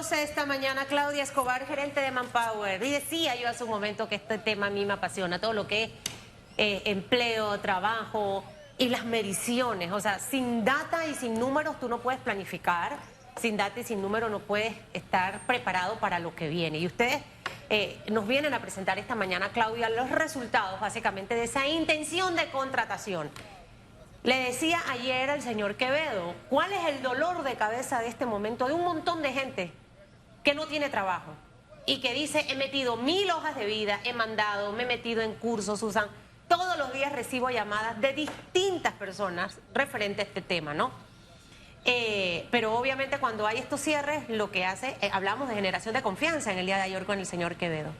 Recibimos esta mañana a Claudia Escobar, gerente de Manpower. Y decía yo hace un momento que este tema a mí me apasiona, todo lo que es empleo, trabajo y las mediciones. O sea, sin data y sin números tú no puedes planificar, sin data y sin números no puedes estar preparado para lo que viene. Y ustedes nos vienen a presentar esta mañana, Claudia, los resultados básicamente de esa intención de contratación. Le decía ayer al señor Quevedo, ¿cuál es el dolor de cabeza de este momento de un montón de gente que no tiene trabajo y que dice, he metido 1000 hojas de vida, he mandado, me he metido en cursos, Susan, todos los días recibo llamadas de distintas personas referente a este tema, ¿no? Pero obviamente cuando hay estos cierres, lo que hace, hablamos de generación de confianza en el día de ayer con el señor Quevedo.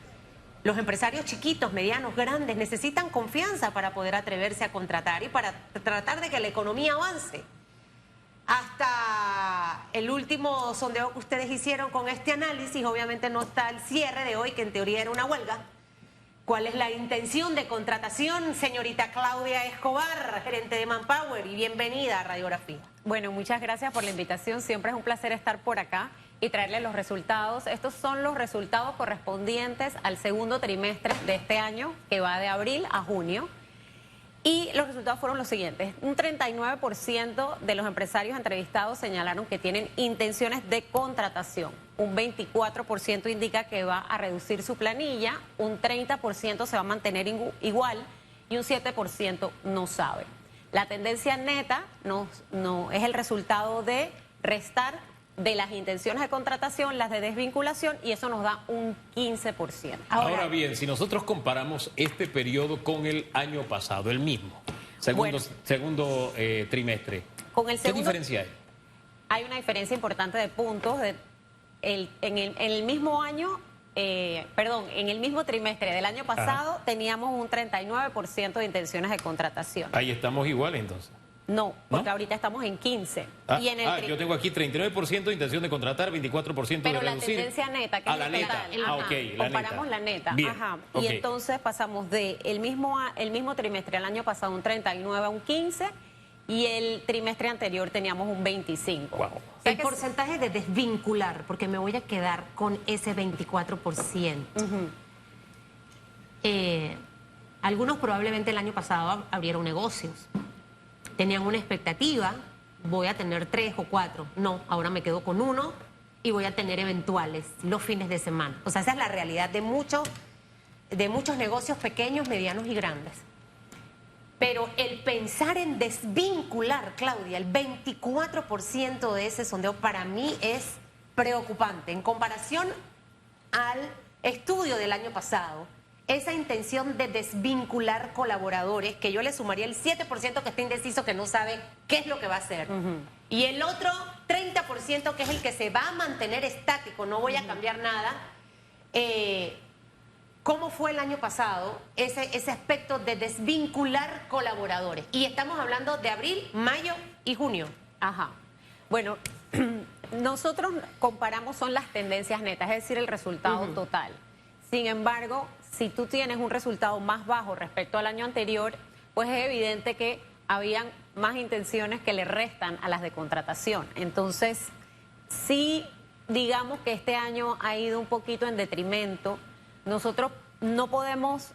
Los empresarios chiquitos, medianos, grandes necesitan confianza para poder atreverse a contratar y para tratar de que la economía avance. Hasta el último sondeo que ustedes hicieron con este análisis, obviamente no está el cierre de hoy, que en teoría era una huelga. ¿Cuál es la intención de contratación, señorita Claudia Escobar, gerente de Manpower? Y bienvenida a Radiografía. Bueno, muchas gracias por la invitación. Siempre es un placer estar por acá y traerles los resultados. Estos son los resultados correspondientes al segundo trimestre de este año, que va de abril a junio. Y los resultados fueron los siguientes. Un 39% de los empresarios entrevistados señalaron que tienen intenciones de contratación. Un 24% indica que va a reducir su planilla. Un 30% se va a mantener igual y un 7% no sabe. La tendencia neta no es el resultado de restar de las intenciones de contratación, las de desvinculación, y eso nos da un 15%. Ahora bien, si nosotros comparamos este periodo con el año pasado, el mismo, segundo trimestre, ¿qué diferencia hay? Hay una diferencia importante de puntos. En el mismo año, en el mismo trimestre del año pasado, teníamos un 39% de intenciones de contratación. Ahí estamos iguales entonces. No, porque ahorita estamos en 15. Yo tengo aquí 39% de intención de contratar, 24% de reducir. Pero la tendencia neta, que es la neta. Comparamos la neta. Bien, ajá. okay. Y entonces pasamos de el mismo trimestre del año pasado un 39 a un 15 y el trimestre anterior teníamos un 25. Wow. El porcentaje de desvincular, porque me voy a quedar con ese 24%. Algunos probablemente el año pasado abrieron negocios. Tenían una expectativa, voy a tener 3 o 4. No, ahora me quedo con 1 y voy a tener eventuales los fines de semana. O sea, esa es la realidad de muchos negocios pequeños, medianos y grandes. Pero el pensar en desvincular, Claudia, el 24% de ese sondeo para mí es preocupante. En comparación al estudio del año pasado, esa intención de desvincular colaboradores, que yo le sumaría el 7% que está indeciso, que no sabe qué es lo que va a hacer. Y el otro 30% que es el que se va a mantener estático, no voy a cambiar nada. ¿Cómo fue el año pasado ese aspecto de desvincular colaboradores? Y estamos hablando de abril, mayo y junio. Ajá. Bueno, nosotros comparamos son las tendencias netas, es decir, el resultado total. Sin embargo, si tú tienes un resultado más bajo respecto al año anterior, pues es evidente que habían más intenciones que le restan a las de contratación. Entonces, sí, digamos que este año ha ido un poquito en detrimento. Nosotros no podemos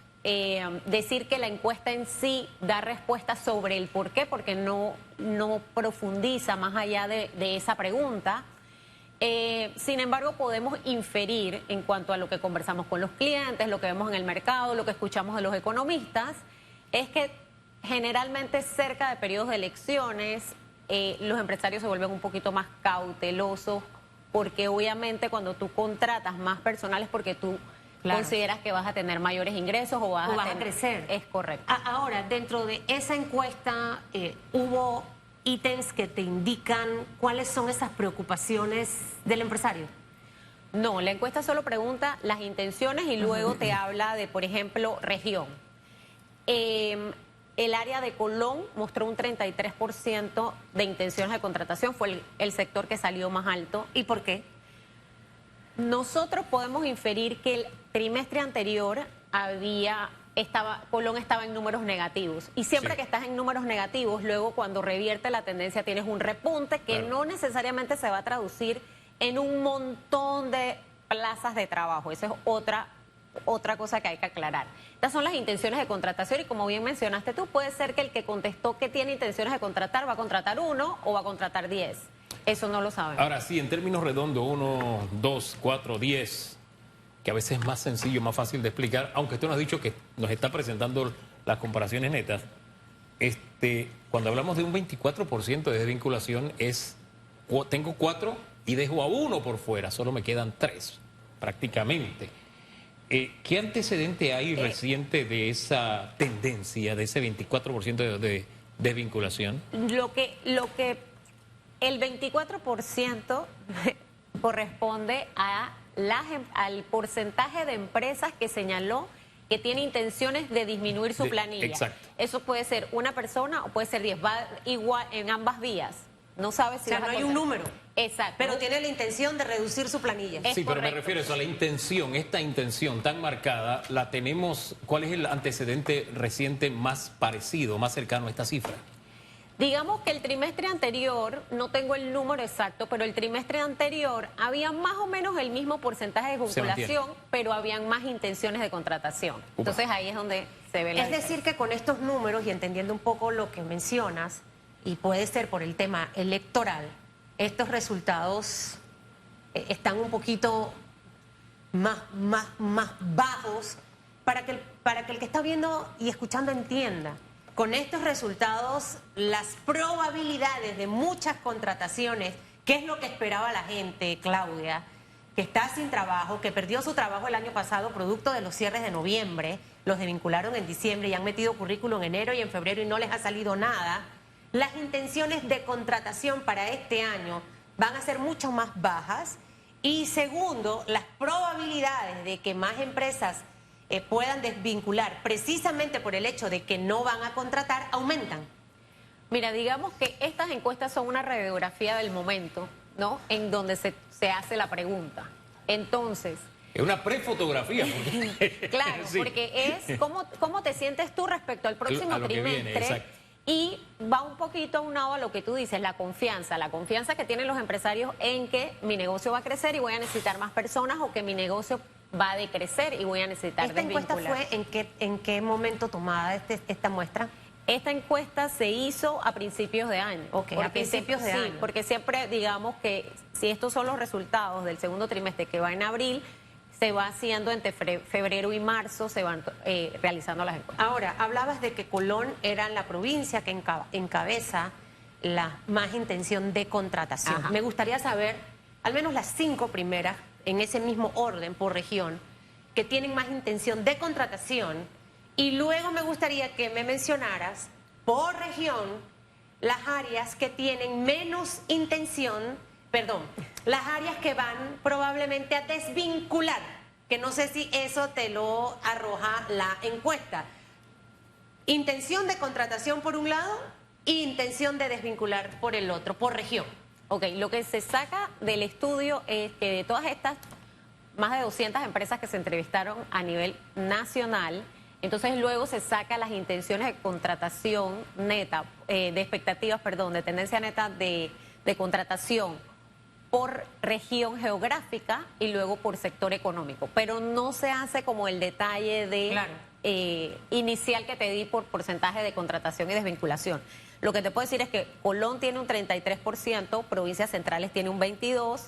decir que la encuesta en sí da respuesta sobre el por qué, porque no profundiza más allá de esa pregunta. Sin embargo, podemos inferir en cuanto a lo que conversamos con los clientes, lo que vemos en el mercado, lo que escuchamos de los economistas, es que generalmente cerca de periodos de elecciones los empresarios se vuelven un poquito más cautelosos, porque obviamente cuando tú contratas más personal es porque tú consideras que vas a tener mayores ingresos o vas a crecer. Es correcto. Ahora, dentro de esa encuesta hubo ítems que te indican cuáles son esas preocupaciones del empresario. No, la encuesta solo pregunta las intenciones y luego te habla de, por ejemplo, región. El área de Colón mostró un 33% de intenciones de contratación, fue el sector que salió más alto. ¿Y por qué? Nosotros podemos inferir que el trimestre anterior Colón estaba en números negativos. Y siempre que estás en números negativos, luego cuando revierte la tendencia tienes un repunte que no necesariamente se va a traducir en un montón de plazas de trabajo. Esa es otra cosa que hay que aclarar. Estas son las intenciones de contratación y como bien mencionaste tú, puede ser que el que contestó que tiene intenciones de contratar va a contratar 1 o va a contratar 10. Eso no lo sabemos. Ahora sí, en términos redondos, 1, 2, 4, 10, que a veces es más sencillo, más fácil de explicar, aunque tú nos has dicho que nos está presentando las comparaciones netas. Cuando hablamos de un 24% de desvinculación tengo 4 y dejo a 1 por fuera, solo me quedan 3 prácticamente. ¿Qué antecedente hay reciente de esa tendencia, de ese 24% de desvinculación? Lo que el 24% corresponde al porcentaje de empresas que señaló que tiene intenciones de disminuir su planilla. Exacto. Eso puede ser una persona o puede ser 10, va igual en ambas vías. No sabes si o sea, no hay un número. Exacto. Pero tiene la intención de reducir su planilla. Sí, pero me refiero a eso, a la intención, esta intención tan marcada, la tenemos. ¿Cuál es el antecedente reciente más parecido, más cercano a esta cifra? Digamos que el trimestre anterior, no tengo el número exacto, pero el trimestre anterior había más o menos el mismo porcentaje de vinculación, pero habían más intenciones de contratación. Entonces ahí es donde se ve la Es decir, que con estos números y entendiendo un poco lo que mencionas, y puede ser por el tema electoral, estos resultados están un poquito más bajos para que el que está viendo y escuchando entienda. Con estos resultados, las probabilidades de muchas contrataciones, ¿qué es lo que esperaba la gente, Claudia? Que está sin trabajo, que perdió su trabajo el año pasado producto de los cierres de noviembre, los desvincularon en diciembre y han metido currículum en enero y en febrero y no les ha salido nada. Las intenciones de contratación para este año van a ser mucho más bajas. Y segundo, las probabilidades de que más empresas puedan desvincular precisamente por el hecho de que no van a contratar aumentan. Mira, digamos que estas encuestas son una radiografía del momento, ¿no? En donde se hace la pregunta. Entonces... Es una prefotografía. Claro, sí. Porque es cómo te sientes tú respecto al próximo trimestre. Y va un poquito aunado a lo que tú dices, la confianza que tienen los empresarios en que mi negocio va a crecer y voy a necesitar más personas o que mi negocio va a decrecer y voy a necesitar desvincular. ¿Esta encuesta fue en qué momento tomada esta muestra? Esta encuesta se hizo a principios de año. Ok, a principios de año. Sí, porque siempre digamos que si estos son los resultados del segundo trimestre que va en abril, se va haciendo entre febrero y marzo, se van realizando las encuestas. Ahora, hablabas de que Colón era la provincia que encabeza la más intención de contratación. Ajá. Me gustaría saber, al menos las 5 primeras, en ese mismo orden por región, que tienen más intención de contratación, y luego me gustaría que me mencionaras por región las áreas que tienen menos intención, las áreas que van probablemente a desvincular, que no sé si eso te lo arroja la encuesta. Intención de contratación por un lado e intención de desvincular por el otro, por región. Ok, lo que se saca del estudio es que de todas estas más de 200 empresas que se entrevistaron a nivel nacional, entonces luego se saca las intenciones de contratación neta, de expectativas, de tendencia neta de contratación por región geográfica y luego por sector económico, pero no se hace como el detalle de inicial que te di por porcentaje de contratación y desvinculación. Lo que te puedo decir es que Colón tiene un 33%, provincias centrales tiene un 22%,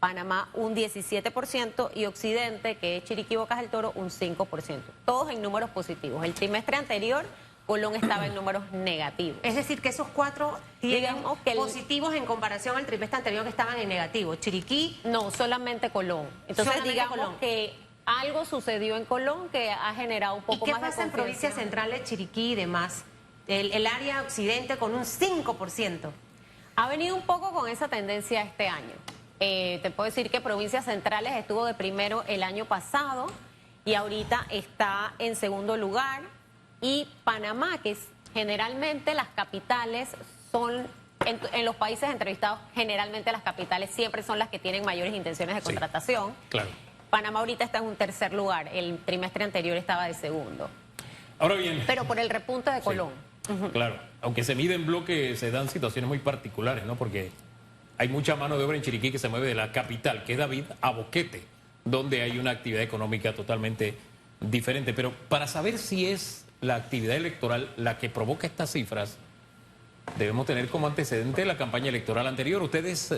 Panamá un 17% y Occidente, que es Chiriquí, Bocas del Toro, un 5%. Todos en números positivos. El trimestre anterior, Colón estaba en números negativos. Es decir, que esos 4 tienen positivos en comparación al trimestre anterior que estaban en negativo. Chiriquí... No, solamente Colón. Entonces, solamente digamos Colón. Que algo sucedió en Colón que ha generado un poco más de ¿Y qué pasa en provincias centrales, Chiriquí y demás? El área occidente con un 5%. Ha venido un poco con esa tendencia este año. Te puedo decir que provincias centrales estuvo de primero el año pasado y ahorita está en segundo lugar. Y Panamá, que generalmente las capitales son, en los países entrevistados, generalmente las capitales siempre son las que tienen mayores intenciones de contratación. Sí, claro. Panamá ahorita está en un tercer lugar, el trimestre anterior estaba de segundo. Ahora bien... Pero por el repunte de Colón. Claro, aunque se mide en bloque, se dan situaciones muy particulares, ¿no? Porque hay mucha mano de obra en Chiriquí que se mueve de la capital, que es David, a Boquete, donde hay una actividad económica totalmente diferente. Pero para saber si es la actividad electoral la que provoca estas cifras, debemos tener como antecedente la campaña electoral anterior. ¿Ustedes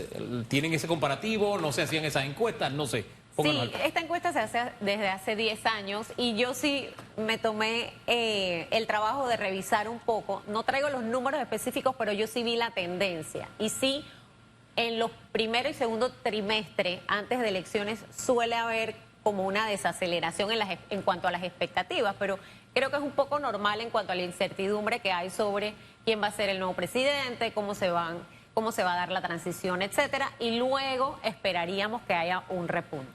tienen ese comparativo? ¿No se hacían esas encuestas? No sé. Sí, esta encuesta se hace desde hace 10 años y yo sí me tomé el trabajo de revisar un poco. No traigo los números específicos, pero yo sí vi la tendencia. Y sí, en los primero y segundo trimestre, antes de elecciones, suele haber como una desaceleración en cuanto a las expectativas, pero creo que es un poco normal en cuanto a la incertidumbre que hay sobre quién va a ser el nuevo presidente, cómo se va a dar la transición, etcétera, y luego esperaríamos que haya un repunte.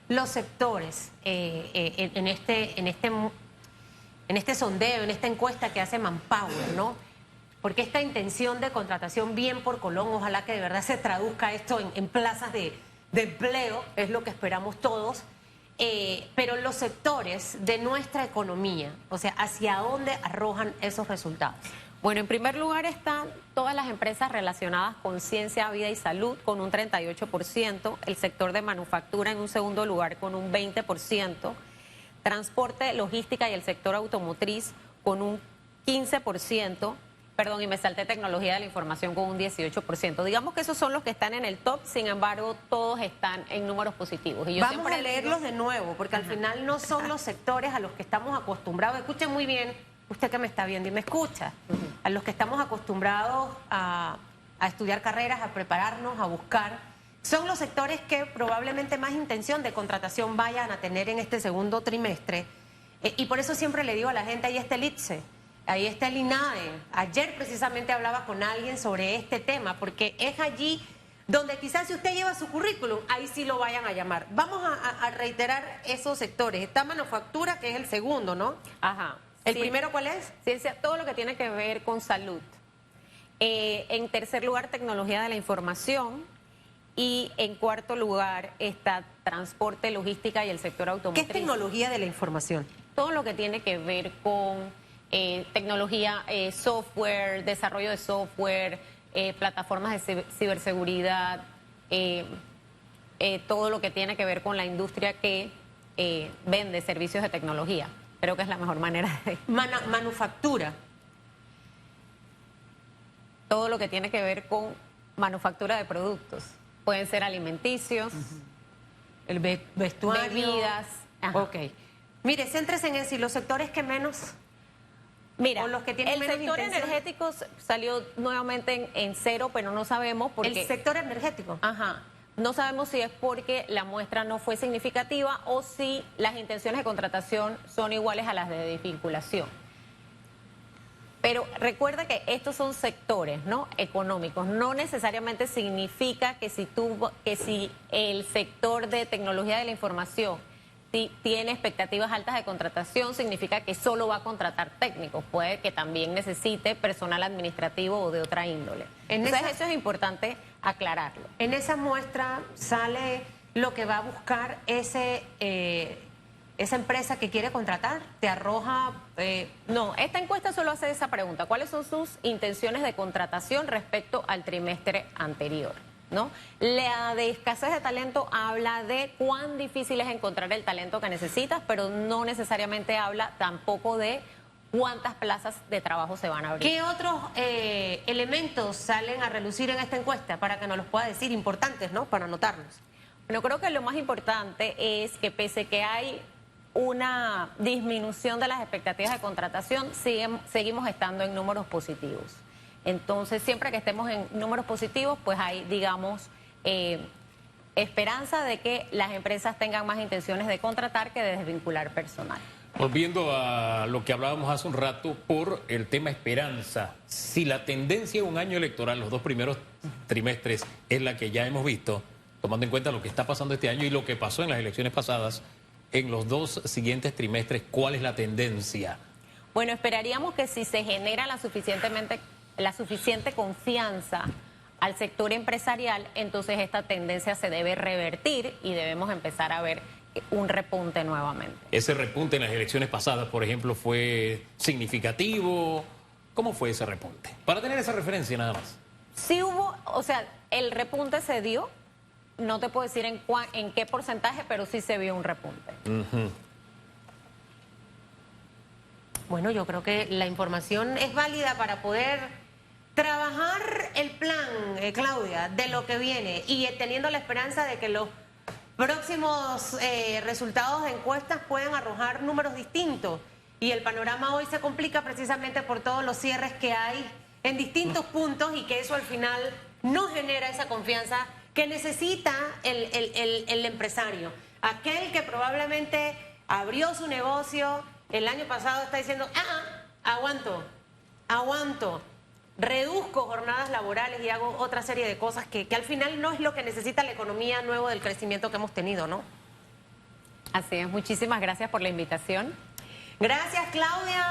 Los sectores en este sondeo, en esta encuesta que hace Manpower, ¿no? Porque esta intención de contratación bien por Colón, ojalá que de verdad se traduzca esto en plazas de empleo, es lo que esperamos todos, pero los sectores de nuestra economía, o sea, ¿hacia dónde arrojan esos resultados? Bueno, en primer lugar están todas las empresas relacionadas con ciencia, vida y salud con un 38%, el sector de manufactura en un segundo lugar con un 20%, transporte, logística y el sector automotriz con un 15%, perdón, y me salté tecnología de la información con un 18%. Digamos que esos son los que están en el top, sin embargo, todos están en números positivos. Y yo Vamos a leerlos de nuevo, porque al final no son los sectores a los que estamos acostumbrados. Escuchen muy bien, usted que me está viendo y me escucha, a los que estamos acostumbrados a estudiar carreras, a prepararnos, a buscar, son los sectores que probablemente más intención de contratación vayan a tener en este segundo trimestre. Y por eso siempre le digo a la gente, ahí está el ITSE, ahí está el INADE. Ayer precisamente hablaba con alguien sobre este tema, porque es allí donde quizás si usted lleva su currículum, ahí sí lo vayan a llamar. Vamos a reiterar esos sectores. Está manufactura, que es el segundo, ¿no? Ajá. ¿El primero cuál es? Ciencia, todo lo que tiene que ver con salud. En tercer lugar, tecnología de la información. Y en cuarto lugar está transporte, logística y el sector automotriz. ¿Qué es tecnología de la información? Todo lo que tiene que ver con tecnología, software, desarrollo de software, plataformas de ciberseguridad, todo lo que tiene que ver con la industria que vende servicios de tecnología. Creo que es la mejor manera de... Manufactura. Todo lo que tiene que ver con manufactura de productos. Pueden ser alimenticios, el vestuario. Bebidas. Ajá. Ok. Mire, céntrese en eso y los sectores que menos... Mira, o los que tienen el menos sector intención. energético salió nuevamente en cero, pero no sabemos por qué. El sector energético. Ajá. No sabemos si es porque la muestra no fue significativa o si las intenciones de contratación son iguales a las de desvinculación. Pero recuerda que estos son sectores, ¿no?, económicos. No necesariamente significa que si el sector de tecnología de la información tiene expectativas altas de contratación, significa que solo va a contratar técnicos. Puede que también necesite personal administrativo o de otra índole. Entonces eso es importante aclararlo. En esa muestra sale lo que va a buscar esa empresa que quiere contratar. Te arroja... No, esta encuesta solo hace esa pregunta. ¿Cuáles son sus intenciones de contratación respecto al trimestre anterior? ¿No? La de escasez de talento habla de cuán difícil es encontrar el talento que necesitas, pero no necesariamente habla tampoco de cuántas plazas de trabajo se van a abrir. ¿Qué otros elementos salen a relucir en esta encuesta para que nos los pueda decir, importantes, ¿no?, para anotarlos? Bueno, creo que lo más importante es que pese que hay una disminución de las expectativas de contratación, seguimos estando en números positivos. Entonces, siempre que estemos en números positivos, pues hay, digamos, esperanza de que las empresas tengan más intenciones de contratar que de desvincular personal. Volviendo a lo que hablábamos hace un rato por el tema esperanza, si la tendencia de un año electoral, los dos primeros trimestres, es la que ya hemos visto, tomando en cuenta lo que está pasando este año y lo que pasó en las elecciones pasadas, en los dos siguientes trimestres, ¿cuál es la tendencia? Bueno, esperaríamos que si se genera la suficiente confianza al sector empresarial, entonces esta tendencia se debe revertir y debemos empezar a ver un repunte nuevamente. Ese repunte en las elecciones pasadas, por ejemplo, ¿fue significativo? ¿Cómo fue ese repunte? Para tener esa referencia nada más. Sí hubo, o sea, el repunte se dio, no te puedo decir en qué porcentaje, pero sí se vio un repunte. Bueno, yo creo que la información es válida para poder trabajar el plan, Claudia, de lo que viene y teniendo la esperanza de que los próximos resultados de encuestas puedan arrojar números distintos. Y el panorama hoy se complica precisamente por todos los cierres que hay en distintos puntos y que eso al final no genera esa confianza que necesita el empresario. Aquel que probablemente abrió su negocio el año pasado está diciendo, aguanto, reduzco jornadas laborales y hago otra serie de cosas que al final no es lo que necesita la economía nuevo del crecimiento que hemos tenido, ¿no? Así es, muchísimas gracias por la invitación. Gracias, Claudia.